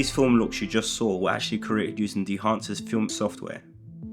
these film looks you just saw were actually created using Dehancer's film software.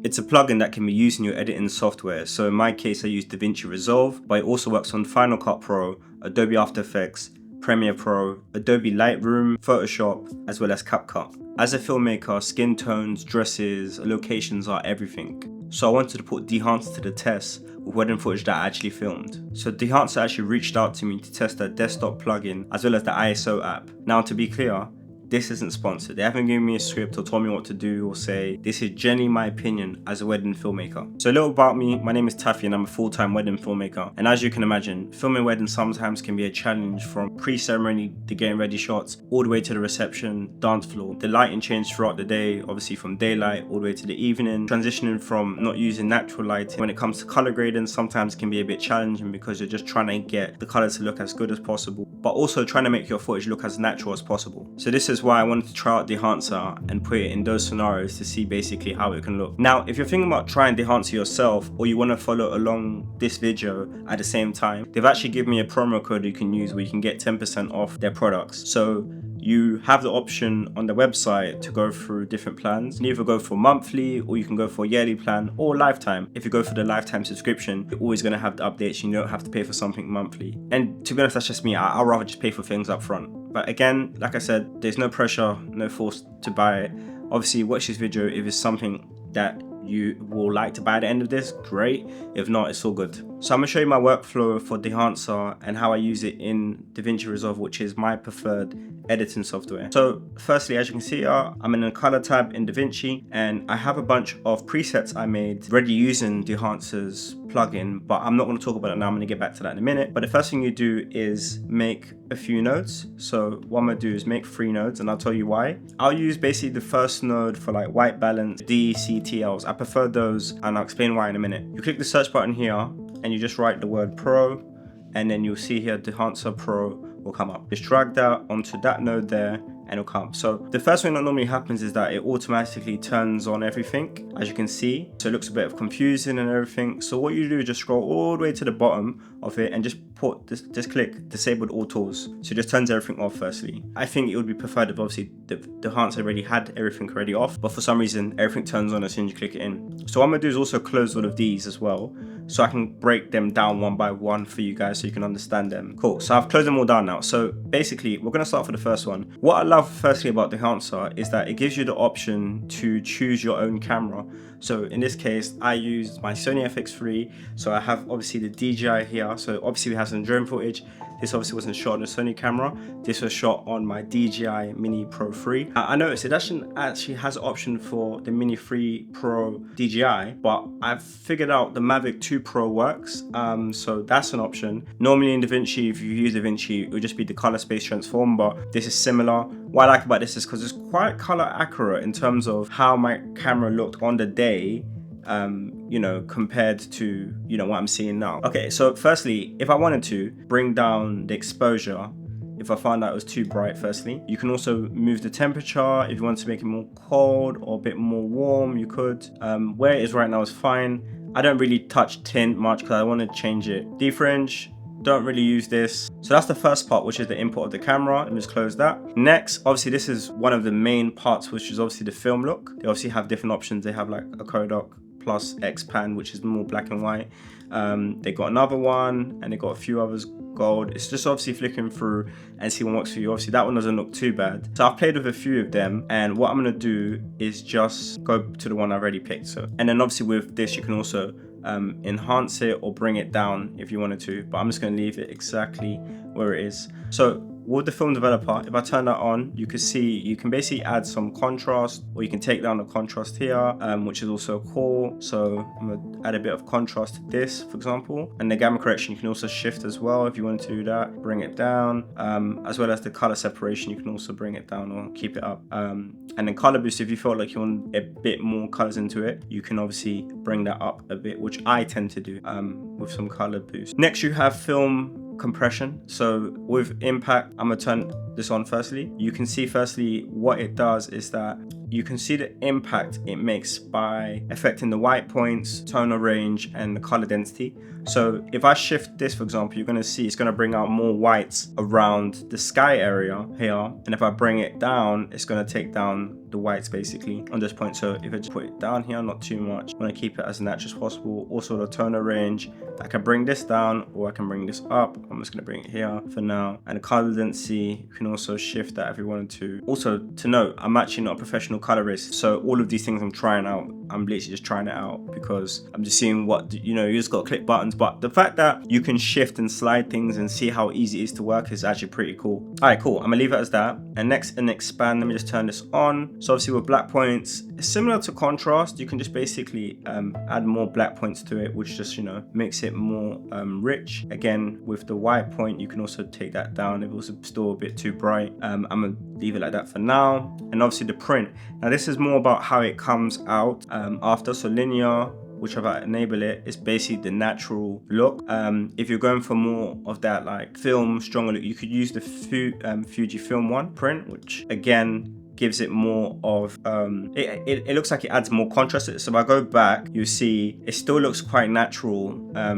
It's a plugin that can be used in your editing software, so in my case I use DaVinci Resolve, but it also works on Final Cut Pro, Adobe After Effects, Premiere Pro, Adobe Lightroom, Photoshop, as well as CapCut. As a filmmaker, skin tones, dresses, locations are everything. So I wanted to put Dehancer to the test with wedding footage that I actually filmed. So Dehancer actually reached out to me to test their desktop plugin as well as the ISO app. Now to be clear, this isn't sponsored. They haven't given me a script or told me what to do or say. This is genuinely my opinion as a wedding filmmaker. So a little about me, my name is Taffy and I'm a full-time wedding filmmaker. And as you can imagine, filming weddings sometimes can be a challenge, from pre-ceremony, the getting ready shots, all the way to the reception, dance floor. The lighting changes throughout the day, obviously from daylight all the way to the evening. Transitioning from not using natural lighting. When it comes to color grading, sometimes can be a bit challenging because you're just trying to get the colors to look as good as possible, but also trying to make your footage look as natural as possible. So this is why I wanted to try out Dehancer and put it in those scenarios to see basically how it can look. Now, if you're thinking about trying Dehancer yourself, or you want to follow along this video at the same time, they've actually given me a promo code you can use where you can get 10% off their products. So you have the option on the website to go through different plans. You can either go for monthly, or you can go for a yearly plan, or lifetime. If you go for the lifetime subscription, you're always going to have the updates and you don't have to pay for something monthly. And to be honest, that's just me. I'd rather just pay for things up front. But again, like I said, there's no pressure, no force to buy it. Obviously, watch this video if it's something that you will like to buy at the end of this, great. If not, it's all good. So I'm gonna show you my workflow for Dehancer and how I use it in DaVinci Resolve, which is my preferred editing software. So firstly, as you can see here, I'm in the color tab in DaVinci and I have a bunch of presets I made already using Dehancer's plugin, but I'm not going to talk about it now. I'm going to get back to that in a minute. But the first thing you do is make a few nodes. So what I'm going to do is make 3 nodes, and I'll tell you why. I'll use basically the first node for like white balance, DCTLs. I prefer those, and I'll explain why in a minute. You click the search button here and you just write the word Pro, and then you'll see here Dehancer Pro will come up. Just drag that onto that node there and it'll come. So the first thing that normally happens is that it automatically turns on everything, as you can see. So it looks a bit of confusing and everything. So what you do is just scroll all the way to the bottom of it and just click disable all tools. So it just turns everything off firstly. I think it would be preferred if obviously the Dehancer already had everything already off, but for some reason everything turns on as soon as you click it in. So what I'm gonna do is also close all of these as well, so I can break them down one by one for you guys so you can understand them. Cool, so I've closed them all down now. So basically, we're gonna start for the first one. What I love firstly about Dehancer is that it gives you the option to choose your own camera. So in this case, I used my Sony FX3. So I have obviously the DJI here. So obviously we have some drone footage. This obviously wasn't shot on a Sony camera. This was shot on my DJI Mini Pro 3. I noticed it actually has an option for the Mini 3 Pro DJI, but I've figured out the Mavic 2 Pro works. So that's an option. Normally in DaVinci, if you use DaVinci, it would just be the color space transform, but this is similar. What I like about this is because it's quite color accurate in terms of how my camera looked on the day, you know, compared to, you know, what I'm seeing now. Okay, so firstly, if I wanted to bring down the exposure, if I found out it was too bright, firstly, you can also move the temperature. If you want to make it more cold or a bit more warm, you could. Where it is right now is fine. I don't really touch tint much because I want to change it. Defringe, don't really use this. So that's the first part, which is the input of the camera. Let me just close that. Next, obviously this is one of the main parts, which is obviously the film look. They obviously have different options. They have like a Kodak plus X-Pan, which is more black and white. They got another one and they got a few others, gold. It's just obviously flicking through and see what works for you. Obviously that one doesn't look too bad. So I've played with a few of them, and what I'm gonna do is just go to the one I've already picked. So, and then obviously with this you can also enhance it or bring it down if you wanted to, but I'm just going to leave it exactly where it is. So with the film developer, if I turn that on, you can see you can basically add some contrast, or you can take down the contrast here, which is also cool. So I'm going to add a bit of contrast to this, for example. And the gamma correction you can also shift as well if you want to do that, bring it down, as well as the color separation you can also bring it down or keep it up. And then color boost, if you feel like you want a bit more colors into it, you can obviously bring that up a bit, which I tend to do with some color boost. Next you have film compression. So with impact, I'm gonna turn this on firstly. You can see firstly what it does is that you can see the impact it makes by affecting the white points, tonal range, and the color density. So if I shift this, for example, you're going to see it's going to bring out more whites around the sky area here. And if I bring it down, it's going to take down the whites basically on this point. So if I just put it down here, not too much, I want to keep it as natural as possible. Also the tonal range, I can bring this down or I can bring this up. I'm just going to bring it here for now. And the color density, you can also shift that if you wanted to. Also to note, I'm actually not a professional colorist, so all of these things I'm trying out, I'm literally just trying it out because I'm just seeing what, you just got to click buttons. But the fact that you can shift and slide things and see how easy it is to work is actually pretty cool. All right, cool. I'm gonna leave it as that. And next, in expand, let me just turn this on. So obviously with black points, it's similar to contrast. You can just basically add more black points to it, which just, makes it more rich. Again, with the white point, you can also take that down if it was still a bit too bright. I'm gonna leave it like that for now. And obviously the print. Now this is more about how it comes out after. So linear, which if I enable it, is basically the natural look. If you're going for more of that like film, stronger look, you could use the Fujifilm one print, which again gives it more of, it looks like it adds more contrast. So if I go back, you see it still looks quite natural.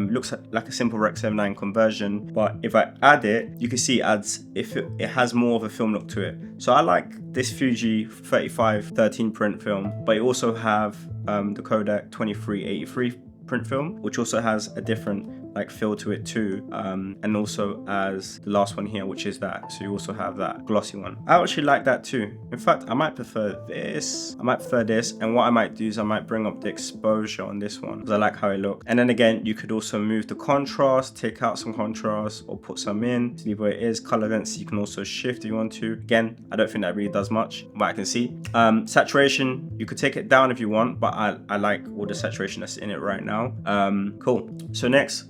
Looks like a simple Rec 79 conversion, but if I add it, you can see it has more of a film look to it. So I like this Fuji 3513 print film, but you also have the Kodak 2383 print film, which also has a different feel to it too, and also as the last one here, which is that. So you also have that glossy one. I actually like that too. In fact, I might prefer this. And what I might do is I might bring up the exposure on this one because I like how it looks. And then again, you could also move the contrast, take out some contrast or put some in to leave where it is. Color density you can also shift if you want to. Again, I don't think that really does much, but I can see. Saturation, you could take it down if you want, but I like all the saturation that's in it right now. Cool. So next,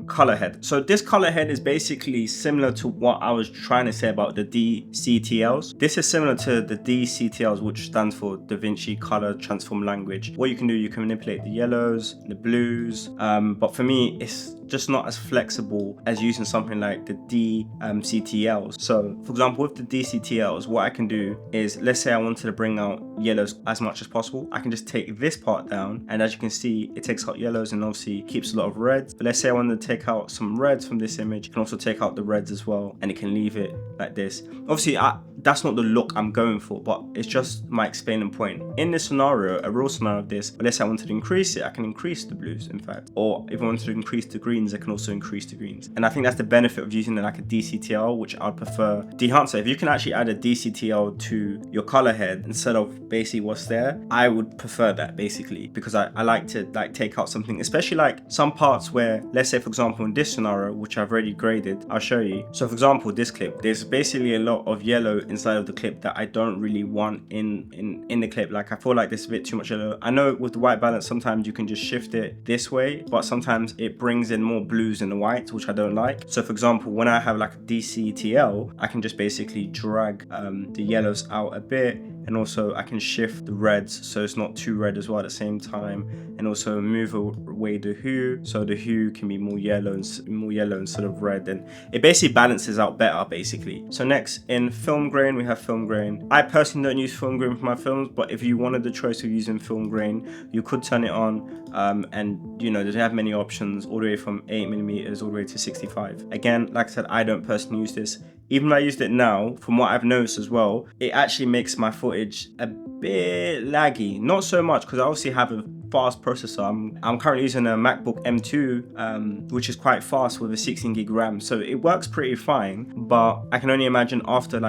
color head. So this color head is basically similar to what I was trying to say about the DCTLs. This is similar to the DCTLs, which stands for DaVinci Color Transform Language. What you can do, you can manipulate the yellows, the blues, but for me, it's just not as flexible as using something like the DCTLs. So for example, with the DCTLs, what I can do is, let's say I wanted to bring out yellows as much as possible. I can just take this part down, and as you can see, it takes out yellows and obviously keeps a lot of reds. But let's say I wanted to take out some reds from this image, you can also take out the reds as well, and it can leave it like this. Obviously, that's not the look I'm going for, but it's just my explaining point. In this scenario, a real scenario of this, let's say I wanted to increase it, I can increase the blues, in fact. Or if I wanted to increase the greens, I can also increase the greens. And I think that's the benefit of using like a DCTL, which I'd prefer. Dehancer, if you can actually add a DCTL to your color head instead of basically what's there, I would prefer that basically, because I like to take out something, especially like some parts where, let's say for example in this scenario, which I've already graded, I'll show you. So for example, this clip, there's basically a lot of yellow inside of the clip that I don't really want in the clip. Like I feel like there's a bit too much yellow. I know with the white balance, sometimes you can just shift it this way, but sometimes it brings in more blues than the whites, which I don't like. So for example, when I have like a DCTL, I can just basically drag the yellows out a bit, and also I can shift the reds so it's not too red as well at the same time, and also move away the hue so the hue can be more yellow instead of red, and it basically balances out better basically. So next, in film grain, we have film grain. I personally don't use film grain for my films, but if you wanted the choice of using film grain, you could turn it on, and they have many options all the way from 8mm all the way to 65. Again, like I said, I don't personally use this. Even when I used it now, from what I've noticed as well, it actually makes my footage a bit laggy. Not so much, because I obviously have a fast processor. I'm currently using a MacBook M2, which is quite fast with a 16 gig RAM. So it works pretty fine, but I can only imagine after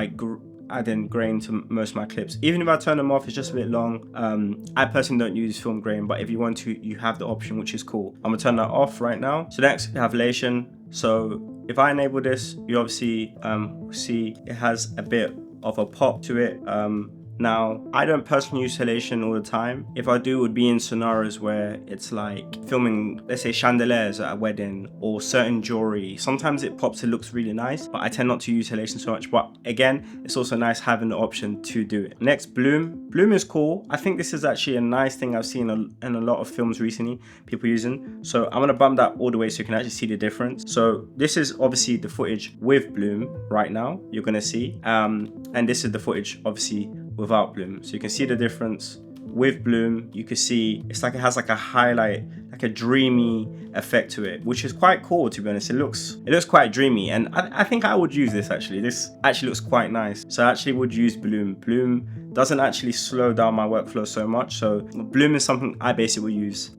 adding grain to most of my clips. Even if I turn them off, it's just a bit long. I personally don't use film grain, but if you want to, you have the option, which is cool. I'm gonna turn that off right now. So next, we have halation. So if I enable this, you obviously see it has a bit of a pop to it. Now, I don't personally use halation all the time. If I do, it would be in scenarios where it's like filming, let's say, chandeliers at a wedding or certain jewelry. Sometimes it pops, it looks really nice, but I tend not to use halation so much. But again, it's also nice having the option to do it. Next, bloom. Bloom is cool. I think this is actually a nice thing I've seen in a lot of films recently, people using. So I'm gonna bump that all the way so you can actually see the difference. So this is obviously the footage with bloom right now, you're gonna see. And this is the footage obviously without bloom. So you can see the difference. With bloom, you can see it's like it has like a highlight, like a dreamy effect to it, which is quite cool, to be honest. It looks quite dreamy, and I think I would use this actually. This actually looks quite nice. So I actually would use bloom. Bloom doesn't actually slow down my workflow so much. So bloom is something I basically use.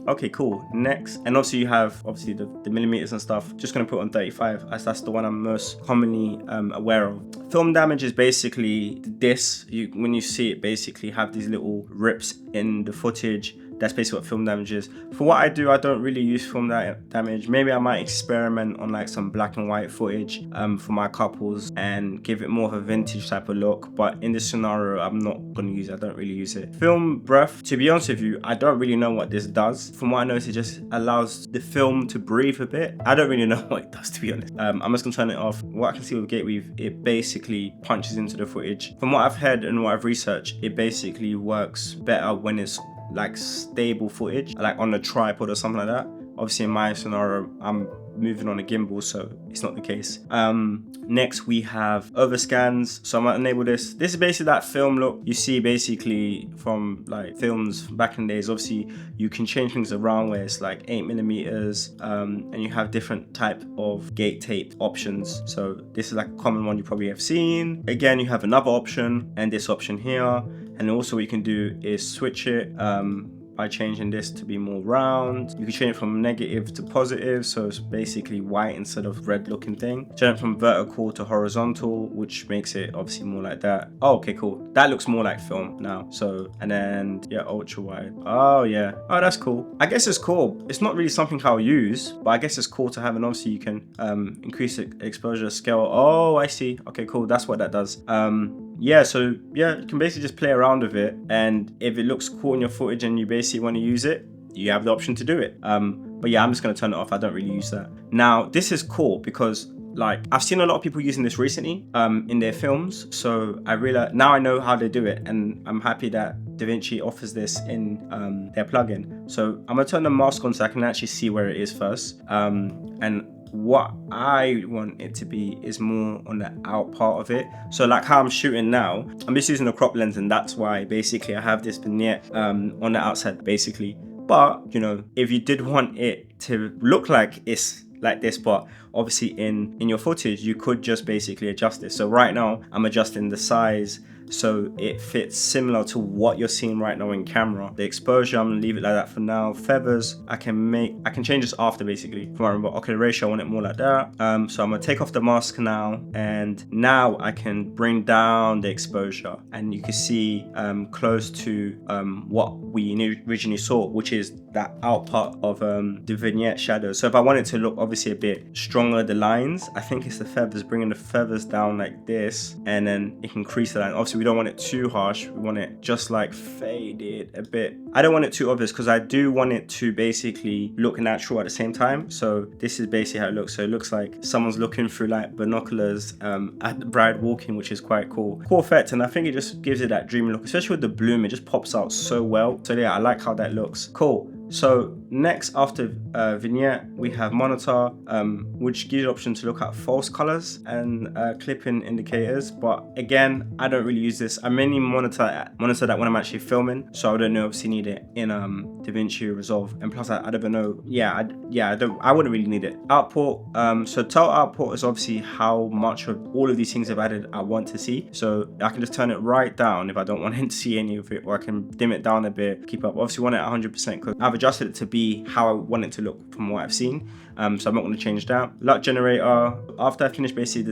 Okay, cool. Next, and also you have obviously the millimeters and stuff. Just gonna put on 35 as that's the one I'm most commonly aware of. Film damage is basically this. When you see it, basically have these little rips in the footage. That's basically what film damage is. For what I do, I don't really use film damage. Maybe I might experiment on like some black and white footage for my couples and give it more of a vintage type of look. But in this scenario, I'm not gonna use it. I don't really use it. Film breath, to be honest with you, I don't really know what this does. From what I know, it just allows the film to breathe a bit. I don't really know what it does, to be honest. I'm just gonna turn it off. What I can see with Gateweave, it basically punches into the footage. From what I've heard and what I've researched, it basically works better when it's like stable footage, like on a tripod or something like that. Obviously in my scenario, I'm moving on a gimbal, so it's not the case. Next we have overscans. So I'm gonna enable this. This is basically that film look you see basically from like films back in the days. Obviously you can change things around where it's like 8mm, and you have different type of gate tape options. So this is like a common one you probably have seen. Again, you have another option and this option here. And also what you can do is switch it by changing this to be more round. You can change it from negative to positive, so it's basically white instead of red looking thing. Change it from vertical to horizontal, which makes it obviously more like that. Oh, okay, cool. That looks more like film now. So, and then yeah, ultra wide. Oh yeah, oh that's cool. I guess it's cool. It's not really something I'll use, but I guess it's cool to have, and obviously you can increase the exposure scale. Oh, I see. Okay, cool. That's what that does. Yeah, so yeah, you can basically just play around with it, and if it looks cool in your footage and you basically want to use it, you have the option to do it. But yeah, I'm just gonna turn it off. I don't really use that. Now, this is cool because like I've seen a lot of people using this recently in their films, so I realize now I know how they do it, and I'm happy that DaVinci offers this in their plugin. So I'm gonna turn the mask on so I can actually see where it is first, and what I want it to be is more on the out part of it. So like how I'm shooting now, I'm just using a crop lens, and that's why basically I have this vignette on the outside basically. But you know, if you did want it to look like it's like this, but obviously in your footage you could just basically adjust this. So right now I'm adjusting the size so it fits similar to what you're seeing right now in camera. The exposure, I'm gonna leave it like that for now. Feathers, I can change this after basically. From what I remember, okay, the ratio, I want it more like that. So I'm gonna take off the mask now, and now I can bring down the exposure, and you can see close to what we originally saw, which is that out part of the vignette shadow. So if I want it to look obviously a bit stronger, the lines, I think it's the feathers, bringing the feathers down like this, and then it can crease the line. Obviously we don't want it too harsh, we want it just like faded a bit. I don't want it too obvious because I do want it to basically look natural at the same time. So this is basically how it looks. So it looks like someone's looking through like binoculars at the bride walking, which is quite cool effect, and I think it just gives it that dreamy look, especially with the bloom. It just pops out so well. So yeah, I like how that looks. Cool. So next after vignette, we have monitor, which gives you the option to look at false colors and clipping indicators. But again, I don't really use this. I mainly monitor that when I'm actually filming, so I don't know obviously need it in DaVinci Resolve. And plus, I don't know. I wouldn't really need it. Output. So total output is obviously how much of all of these things I've added I want to see. So I can just turn it right down if I don't want him to see any of it, or I can dim it down a bit, keep up. Obviously, want it at 100% because I've adjusted it to be how I want it to look from what I've seen. So I'm not going to change that. LUT generator. After I finish basically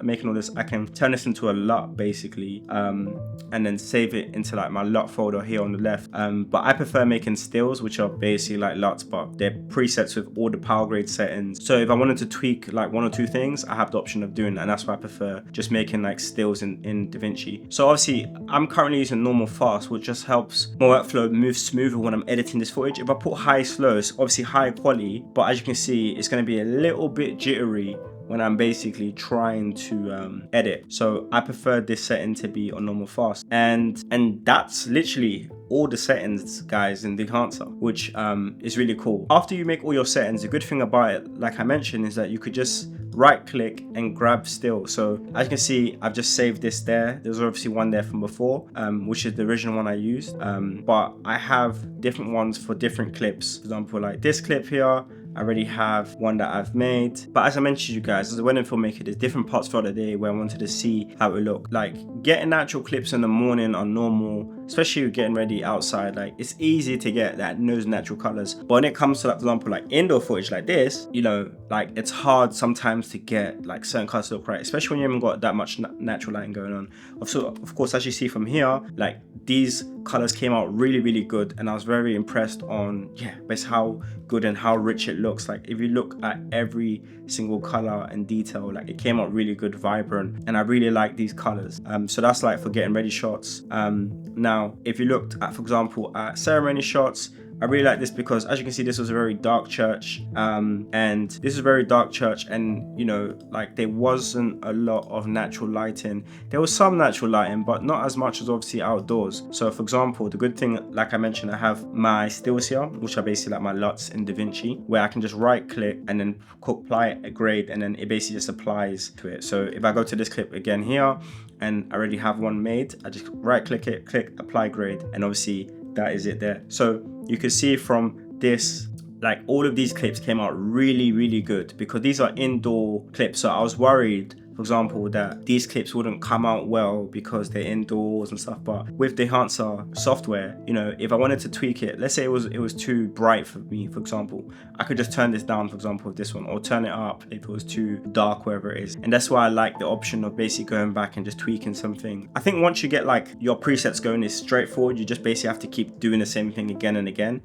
making all this, I can turn this into a LUT basically, and then save it into like my LUT folder here on the left. But I prefer making stills, which are basically like LUTs, but they're presets with all the power grade settings. So if I wanted to tweak like one or two things, I have the option of doing that, and that's why I prefer just making like stills in DaVinci. So obviously I'm currently using normal fast, which just helps my workflow move smoother when I'm editing this footage. If I put high slow, it's obviously high quality, but as you can see, it's going to be a little bit jittery when I'm basically trying to edit. So I prefer this setting to be on normal fast, and that's literally all the settings, guys, in Dehancer, which is really cool. After you make all your settings, the good thing about it, like I mentioned, is that you could just right click and grab still. So as you can see, I've just saved this there. There's obviously one there from before, which is the original one I used, but I have different ones for different clips. For example, like this clip here, I already have one that I've made. But as I mentioned to you guys, as a wedding filmmaker, there's different parts throughout the day where I wanted to see how it looked. Like getting natural clips in the morning are normal, especially with getting ready outside. Like it's easy to get those natural colors. But when it comes to, like, for example, like indoor footage like this, you know, like it's hard sometimes to get like certain colors to look right, especially when you haven't got that much natural lighting going on. So of course, as you see from here, like these colors came out really, really good, and I was very impressed on basically how good and how rich it looks. Like if you look at every single color and detail, like it came out really good, vibrant, and I really like these colors. So that's like for getting ready shots. Now if you looked at, for example, at ceremony shots, I really like this because, as you can see, this was a very dark church, and this is a very dark church, and you know, like there wasn't a lot of natural lighting. There was some natural lighting, but not as much as obviously outdoors. So for example, the good thing, like I mentioned, I have my stills here, which are basically like my LUTs in DaVinci, where I can just right click and then apply a grade, and then it basically just applies to it. So if I go to this clip again here, and I already have one made, I just right click it, click apply grade, and obviously that is it there. So you can see from this, like all of these clips came out really, really good because these are indoor clips. So I was worried, for example, that these clips wouldn't come out well because they're indoors and stuff. But with the Dehancer software, you know, if I wanted to tweak it, let's say it was too bright for me, for example, I could just turn this down, for example, with this one, or turn it up if it was too dark, wherever it is. And that's why I like the option of basically going back and just tweaking something. I think once you get like your presets going, it's straightforward. You just basically have to keep doing the same thing again and again.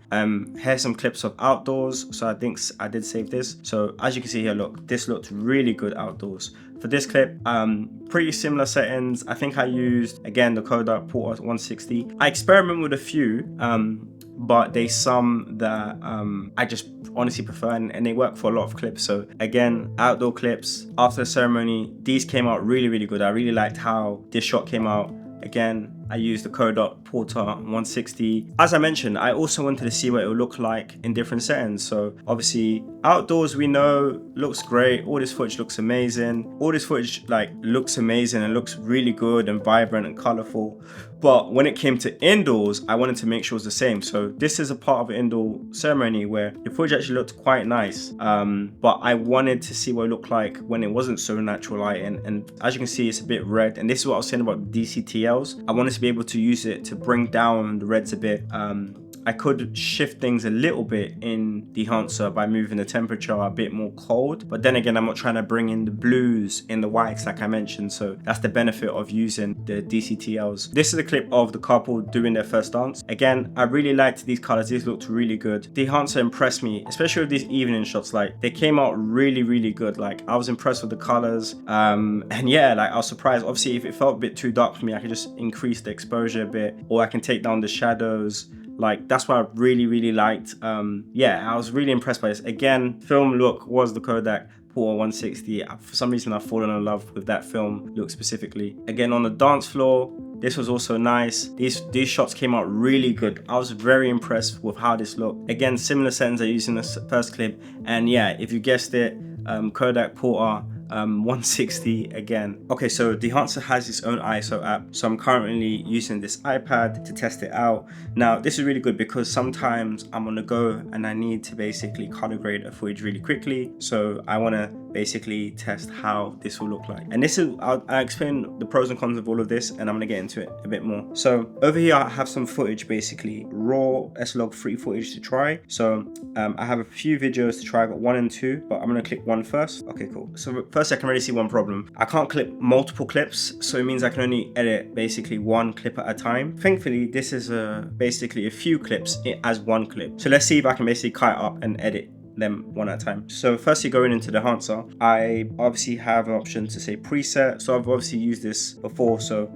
Here's some clips of outdoors. So I think I did save this. So as you can see here, look, this looked really good outdoors. For this clip, pretty similar settings. I think I used, again, the Kodak Porter 160. I experiment with a few, but there's some that I just honestly prefer, and they work for a lot of clips. So again, outdoor clips after the ceremony, these came out really, really good. I really liked how this shot came out. Again, I used the Kodak Porter 160. As I mentioned, I also wanted to see what it would look like in different settings. So obviously outdoors, we know looks great. All this footage looks amazing. All this footage like looks amazing and looks really good and vibrant and colorful. But when it came to indoors, I wanted to make sure it was the same. So this is a part of an indoor ceremony where the footage actually looked quite nice. But I wanted to see what it looked like when it wasn't so natural light. And as you can see, it's a bit red. And this is what I was saying about DCTLs. I wanted to be able to use it to bring down the reds a bit. I could shift things a little bit in Dehancer by moving the temperature a bit more cold, but then again, I'm not trying to bring in the blues in the whites like I mentioned, so that's the benefit of using the DCTLs. This is a clip of the couple doing their first dance. Again, I really liked these colors. These looked really good. Dehancer impressed me, especially with these evening shots. Like they came out really, really good. Like I was impressed with the colors, and yeah, like I was surprised. Obviously, if it felt a bit too dark for me, I could just increase the exposure a bit, or I can take down the shadows. Like that's what I really, really liked. Yeah, I was really impressed by this. Again, film look was the Kodak Porter 160. For some reason, I've fallen in love with that film look specifically. Again, on the dance floor, this was also nice. These shots came out really good. I was very impressed with how this looked. Again, similar settings I used in the first clip. And yeah, if you guessed it, Kodak Porter 160 again. Okay, so Dehancer has its own ISO app, so I'm currently using this iPad to test it out. Now this is really good because sometimes I'm on the go and I need to basically color grade a footage really quickly, so I want to basically test how this will look like. And this is, I'll explain the pros and cons of all of this, and I'm going to get into it a bit more. So over here I have some footage, basically raw S-Log free footage to try. So I have a few videos to try. I got 1 and 2, but I'm going to click 1 first. Okay, cool. So first I can already see one problem. I can't clip multiple clips, so it means I can only edit basically 1 clip at a time. Thankfully, this is basically a few clips as 1 clip. So let's see if I can basically cut it up and edit them 1 at a time. So firstly, going into the Dehancer, I obviously have an option to say preset. So I've obviously used this before. So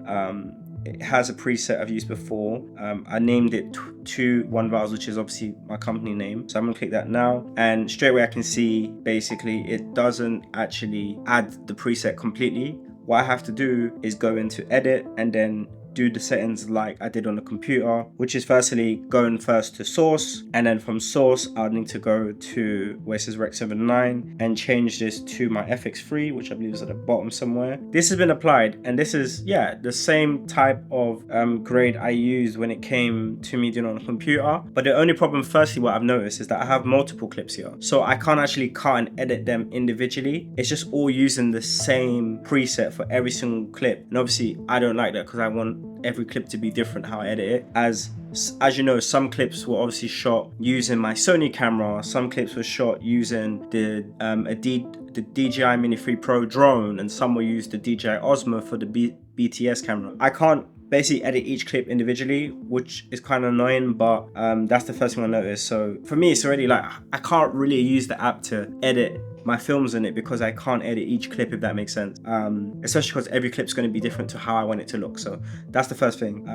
it has a preset I've used before. I named it 215, which is obviously my company name. So I'm gonna click that now, and straight away I can see basically it doesn't actually add the preset completely. What I have to do is go into edit and then do the settings like I did on the computer, which is firstly going first to source, and then from source I'll need to go to where it says Rec 79 and change this to my FX3, which I believe is at the bottom somewhere. This has been applied, and this is the same type of grade I used when it came to me doing it on a computer. But the only problem, firstly, what I've noticed is that I have multiple clips here, so I can't actually cut and edit them individually. It's just all using the same preset for every single clip, and obviously I don't like that because I want every clip to be different how I edit it. As you know, some clips were obviously shot using my Sony camera, some clips were shot using the DJI Mini 3 Pro drone, and some will use the DJI Osmo for the BTS camera. I can't basically edit each clip individually, which is kind of annoying, but that's the first thing I noticed. So for me, it's already like I can't really use the app to edit my films in it because I can't edit each clip, if that makes sense, especially because every clip's going to be different to how I want it to look. So that's the first thing.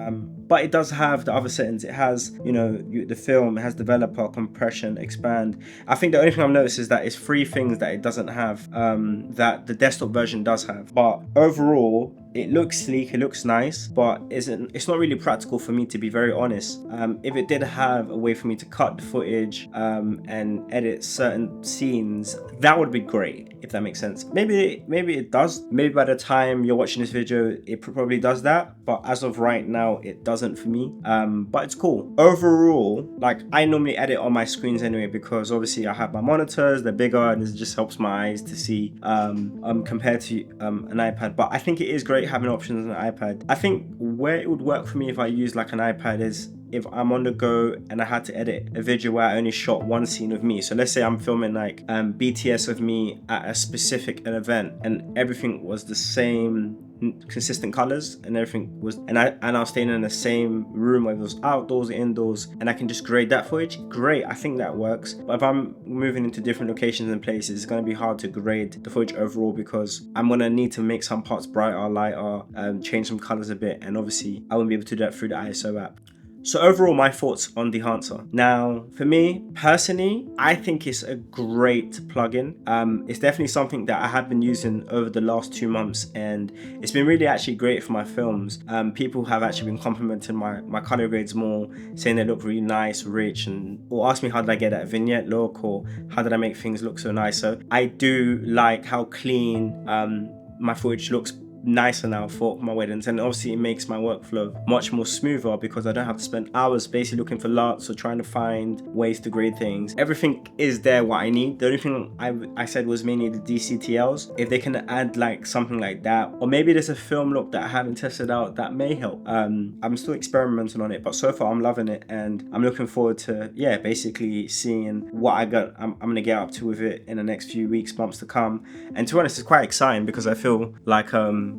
But it does have the other settings. It has, the film, it has developer, compression, expand. I think the only thing I've noticed is that it's 3 things that it doesn't have, that the desktop version does have. But overall, it looks sleek, it looks nice, but it's not really practical for me, to be very honest. If it did have a way for me to cut the footage and edit certain scenes, that would be great, if that makes sense. Maybe it does. Maybe by the time you're watching this video, it probably does that. But as of right now, it doesn't for me. But it's cool. Overall, like, I normally edit on my screens anyway, because obviously I have my monitors, they're bigger, and it just helps my eyes to see compared to an iPad. But I think it is great having options on an iPad. I think where it would work for me if I use like an iPad is if I'm on the go and I had to edit a video where I only shot one scene of me. So let's say I'm filming like BTS of me at a specific event, and everything was the same, consistent colors, and everything was, and I was staying in the same room, whether it was outdoors or indoors, and I can just grade that footage. Great, I think that works. But if I'm moving into different locations and places, it's going to be hard to grade the footage overall, because I'm going to need to make some parts brighter, lighter, change some colors a bit, and obviously I won't be able to do that through the ISO app. So overall, my thoughts on Dehancer. Now, for me personally, I think it's a great plugin. It's definitely something that I have been using over the last 2 months, and it's been really actually great for my films. People have actually been complimenting my color grades more, saying they look really nice, rich, or ask me how did I get that vignette look, or how did I make things look so nice. So I do like how clean my footage looks nicer now for my weddings, and obviously it makes my workflow much more smoother because I don't have to spend hours basically looking for LUTs or trying to find ways to grade things. Everything is there what I need. The only thing I said was mainly the DCTLs. If they can add like something like that, or maybe there's a film look that I haven't tested out that may help. I'm still experimenting on it, but so far I'm loving it, and I'm looking forward to basically seeing what I'm gonna get up to with it in the next few weeks, months to come. And to be honest, it's quite exciting because I feel like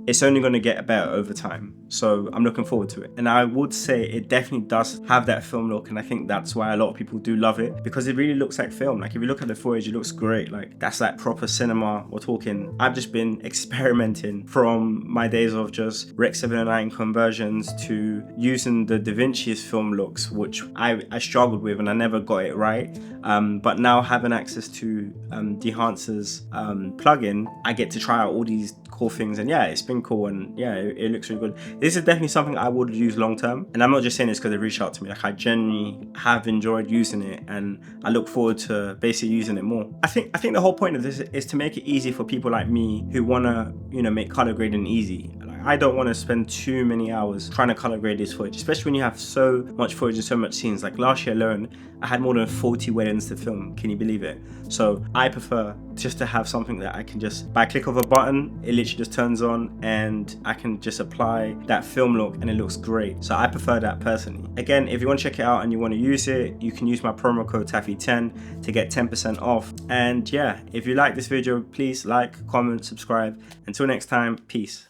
it's only going to get better over time. So I'm looking forward to it. And I would say it definitely does have that film look, and I think that's why a lot of people do love it, because it really looks like film. Like if you look at the footage, it looks great. Like that's like proper cinema we're talking. I've just been experimenting from my days of just Rec 79 conversions to using the DaVinci's film looks, which I struggled with and I never got it right. But now having access to Dehancer's plugin, I get to try out all these cool things, and it's been cool, and it looks really good. This is definitely something I would use long term, and I'm not just saying this because they reached out to me. Like I genuinely have enjoyed using it, and I look forward to basically using it more. I think the whole point of this is to make it easy for people like me who want to make color grading easy. I don't want to spend too many hours trying to color grade this footage, especially when you have so much footage and so much scenes. Like last year alone, I had more than 40 weddings to film. Can you believe it? So I prefer just to have something that I can just, by click of a button, it literally just turns on and I can just apply that film look and it looks great. So I prefer that personally. Again, if you want to check it out and you want to use it, you can use my promo code TAFFY10 to get 10% off. And if you like this video, please like, comment, subscribe. Until next time, peace.